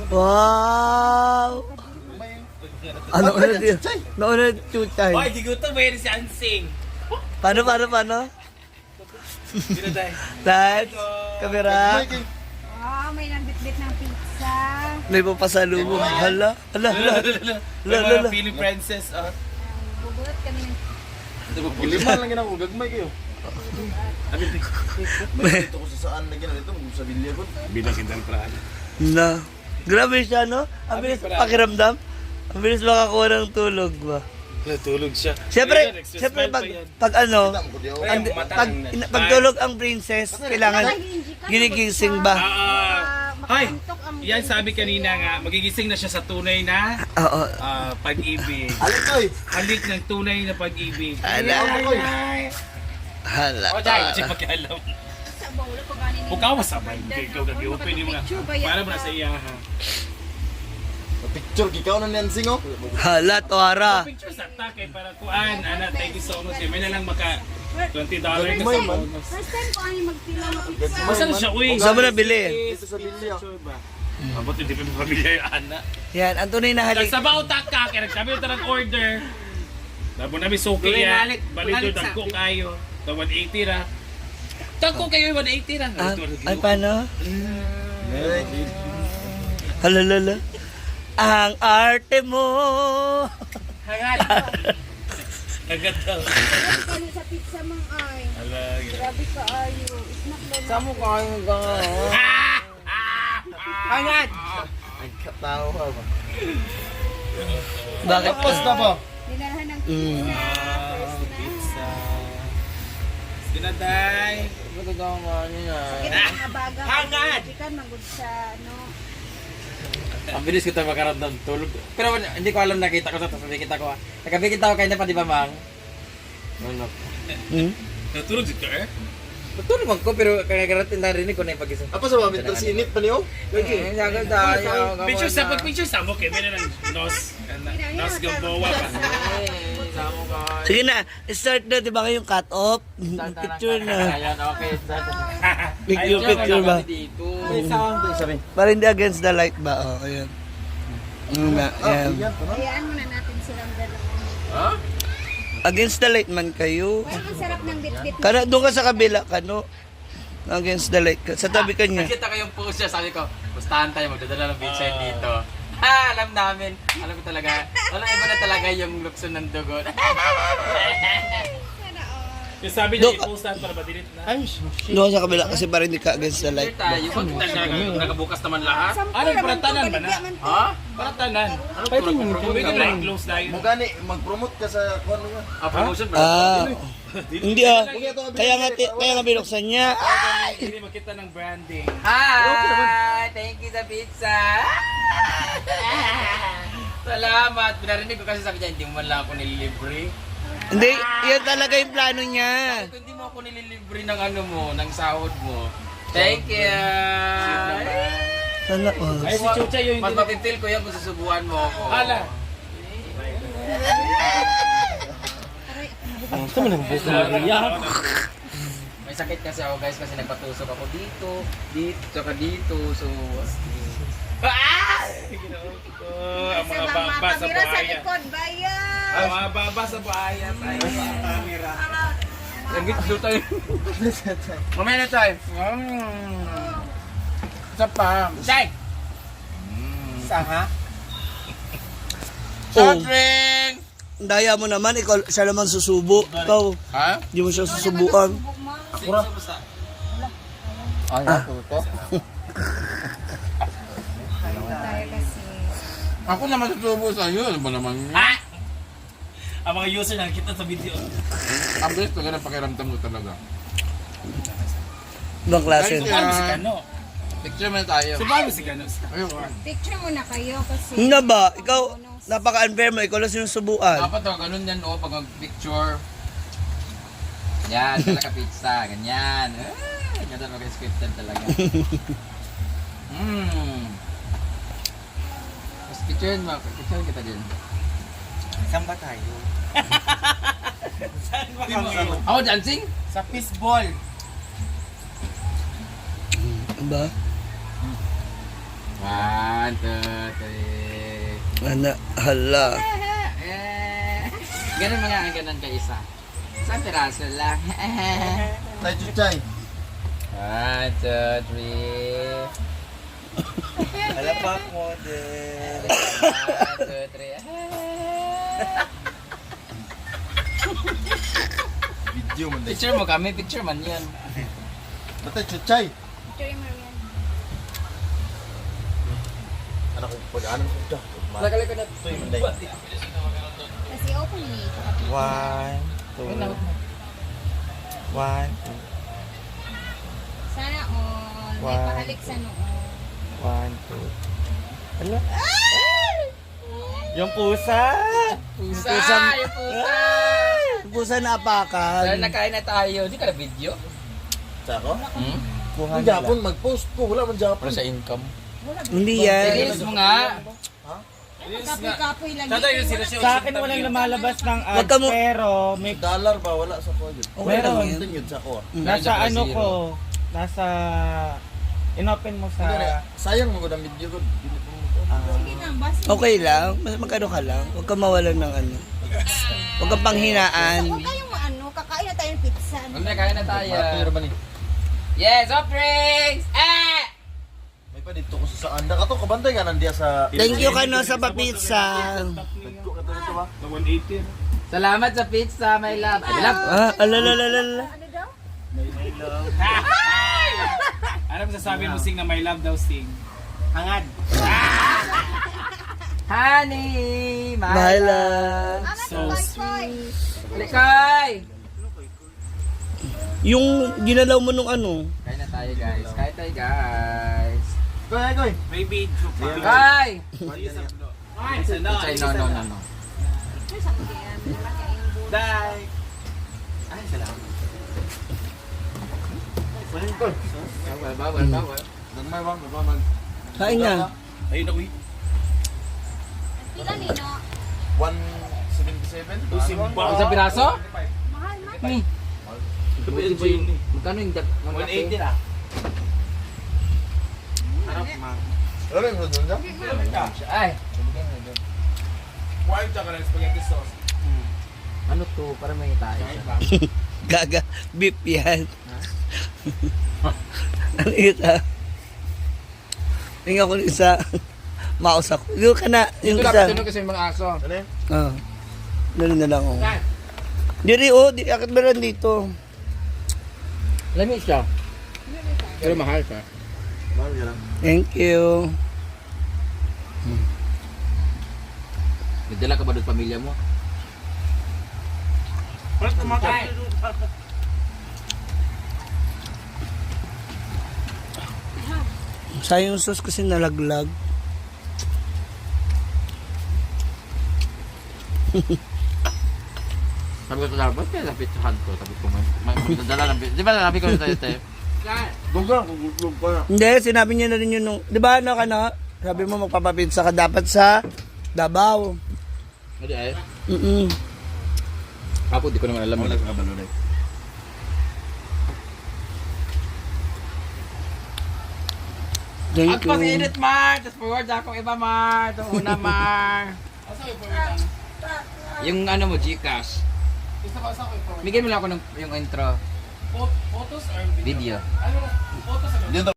Wow! Ano ulit yun? Nauna chuchay. Hoy, di ko ito may si Ansing. Paano? Sino tayo? Lights, camera. Oh, may nagbitbit ng pizza. May papasalubong. Hala. Mga Pili Princess. Bubulot kami ng Lima lang ginagawa, gagmay kayo. Dito ko sa saan na ginagawa ito, sa bilya ko. Bilang kindang praan. Na. Grabe siya, no? Ang bilis pakiramdam. Ang bilis makakuha ng tulog ba? Natulog siya. Siyempre pag ano, Ay, pag tulog ang princess, kailangan ginigising ba? Hay! Yan sabi kanina nga, magigising na siya sa tunay na Oo. pag-ibig. Alik ko eh. Halik ng tunay na pag-ibig. Hala. Hala. O dahil, di pakialam. sabaw. Wala pa ganin Huwag ka masabay. Ikaw gag-i-open yung mga. Para mo na sa iya ha. Picture, kikaw na niyan singo. Hala, Tuara. Picture sa take para kuan. Ana, thank you so much. May na lang maka $20 ka sa bonus. First time ko ay magpila ng pizza. Masan siya, uy? Saan mo nabili? Dito sa bilya. Abot hindi pa yung pamilya yung ana. Yan, ang tunay na halik. Nagsabaw tak ka, kaya nagsabi ito ng order. Labo na may suki yan. Balito, dagko kayo. Ito 180 ra. Dagko kayo 180 ra. Ay, paano? Hala. Ang arte mo. Hagad. Hagad daw. Kani sa pizza mang ay. Hala, Grabe ka ayo. Snack lang. Samo kayo ka. Hagad! Ang katawa ba? Bakit? Tapos na ba? Dinalahan ng pizza. Pizza. Sinaday. Sakit ang abaga. Hangad! Chicken magud sa ano. Ang bilis kita makaramdam tulog. Pero hindi ko alam nakita ko sa tabi kita ko. Nakabikita ko kayo na pa di ba mang? Ano? Hmm? Natulog si Ter? Tulog man ko pero kagarating na rinig ko na yung pag-isa. Apa sa mga sinit pa niyo? Eh, sagal tayo. Picture sa pag-picture sa mo kay may na ng nos gamboa pa. Samo ka. Sige na, start na, di ba kayong cut off? Picture na. Ayan, okay. Picture ba? Dito. Para hindi against the light ba? Oh, ayan. Ayan. Hayaan muna natin silang dalawa. Ha? Against the light man kayo. Parang ang sarap ng bitbit. Doon ka sa kabila, kano? Against the light ka. Sa tabi ka niya. Nakita ko yung post niya, sabi ko, pustahan tayo, magdadala ng beach side dito. Ha, alam namin. Alam ko talaga. Alam iba na talaga yung lukso ng dugo. Yung sabi niya i-postan para ma-delete na. Doon ka sa kabila kasi para hindi ka against the light. Tayo, nakabukas naman lahat. Ano, paratanan ba na? Ha? Paratanan. Pwede mo close tayo. Mo gani, mag-promote ka sa kung ano nga. Promotion ba? Hindi kaya nga binuksan niya. Hindi makita ng branding. Hi! Thank you sa pizza! Salamat! Pinarinig ko kasi sabi niya, hindi mo man lang ako nililibre. Hindi, yan talaga yung plano niya. Kung hindi mo ako nililibre ng ano mo, ng sahod mo. Thank you! Sana all. Ay, si Chucha yung Mas hindi. matitil ko yan kung susubuan mo ako. Hala. May sakit kasi ako guys kasi nagpatusok ako dito, saka dito, so... Ang mga baba sa Kamera sa buhaya. likod, bayan. Ang mga baba sa buhaya tayo sa camera. Nagit dito tayo. Mamaya na tayo. Isa pa. Jai! Sanga? Soft drink! Daya mo naman, ikaw, siya naman susubo. Ikaw, Ha? hindi mo siya susubuan. Akura? Ay, ako to. Tayo kasi. Ako naman susubo sa'yo. Ano ba naman yun? Ha? Ang mga user nakikita sa video. Ang best talaga ng pakiramdam ko talaga. Ibang klase. Ay, Paano si Kano? Picture mo na tayo. So paano si Kano? Ayun. Picture muna kayo kasi. Hindi ba? Ikaw, napaka-unfair mo. Ikaw lang sinusubuan. Dapat o, ganun yan o, pag mag-picture. Yan, talaga pizza, ganyan. Ganda mag-scripted talaga. Mas picture kita din. Saan ba tayo? Saan ba kami? Ako dancing? Sa fishball. Ba? Ay, 1, 2, 3. Ano, hala. Ganun mga ang ganun kay isa. Isang piraso lang. Tay chuchay. 1, 2, 3. Alapak model. 1, 2, 3. Video man day. Picture mo kami, picture man yan. Tay chuchay. Victoria Marian. Anak ko pag-anan ko dah. Lagali ko na. Toy man day. Kasi open ni. 1, 2. 1, Sana all. May Wow. pahalik sa noo. 1, 2. Hala. Yung pusa! Pusa! Yung pusa! Yung pusa na apakan. Dahil nakain na tayo, di ka na video? Sa ako? Hmm? Kuha Ang nila. Japon mag-post ko, wala man Japon. Para sa income. Hindi yan. Release mo nga. Kapoy-kapoy lang. Tatay yung sila siya. Sa akin walang lumalabas ng Wag ads, ka mo- pero may Dollar ba wala sa ko yun. Okay lang Meron. yun. Ito yun sa ko. nasa Medyo ano zero. ko, nasa inopen mo sa Sayang mo ko ng video ko. Dili ko mo. Sige lang, basta. Okay lang. Magkano ka lang. Huwag kang mawalan ng ano. Huwag kang panghinaan. Huwag kayong ano, kakain na tayo ng pizza. Huwag na, kaya na tayo. Pero ba ni? Yes, soft drinks! May pa dito ko sa anda ka to kabantay ka nandiya sa Thank you kano sa papizza. Dito ka to dito ba? Na 180. Salamat sa pizza, my love. Ay, love. Ah, alalalala. Ano daw? Ano masasabi mo sing na my love daw sing? hangad. Honey, my My love. love. Angat So yung sweet. Likay! Yung ginalaw mo nung ano. Kain na tayo, guys. Kain tayo, guys. Goy, goy. May video pa. Kay! Ay, sana. Say no, no, no, no. Bye. Bawal, bawal, bawal. Nagmay ba? Nagmay. Kain na. Ayun na, uy. Pila nino? 177? Simba. Isang piraso? Mahal man. Ni. Magkano yung 180 na. Harap ma. Ano yung doon dyan? Ay, Wild tsaka ng spaghetti sauce. ano to? Para may tayo siya. Gaga. Beef yan. Ano isa? Tingnan ko yung isa. Maus ako. Yung ka na. Yung Ito isa. dapat tunog kasi yung mga aso. Ano yun? Ah. Dali na lang oh. Diri oh. Di akit meron dito. Lami siya. Pero mahal siya. Mahal ka lang. Thank you. Nagdala ka ba doon sa pamilya mo? Parang kumakain. Sayang yung sauce kasi nalaglag. Sabi ko sa dapat, kaya sa pizzahan ko. Sabi ko, magdadala ng pizza. Di ba sabi ko sa tayo, te? Dugang, kugutlog ka na. Hindi, sinabi niya na rin yun nung... Di ba ano ka na? Sabi mo magpapapizza ka dapat sa Davao. Hindi ay. Apo, di ko naman alam. Wala ka kabalo na. Thank At pag you. edit, Mar! Tapos forward akong iba, Mar! Itong una, Mar! Yung ano mo, Gcash. Bigyan mo lang ako ng yung intro. Photos or Video. Ano? Photos or Dito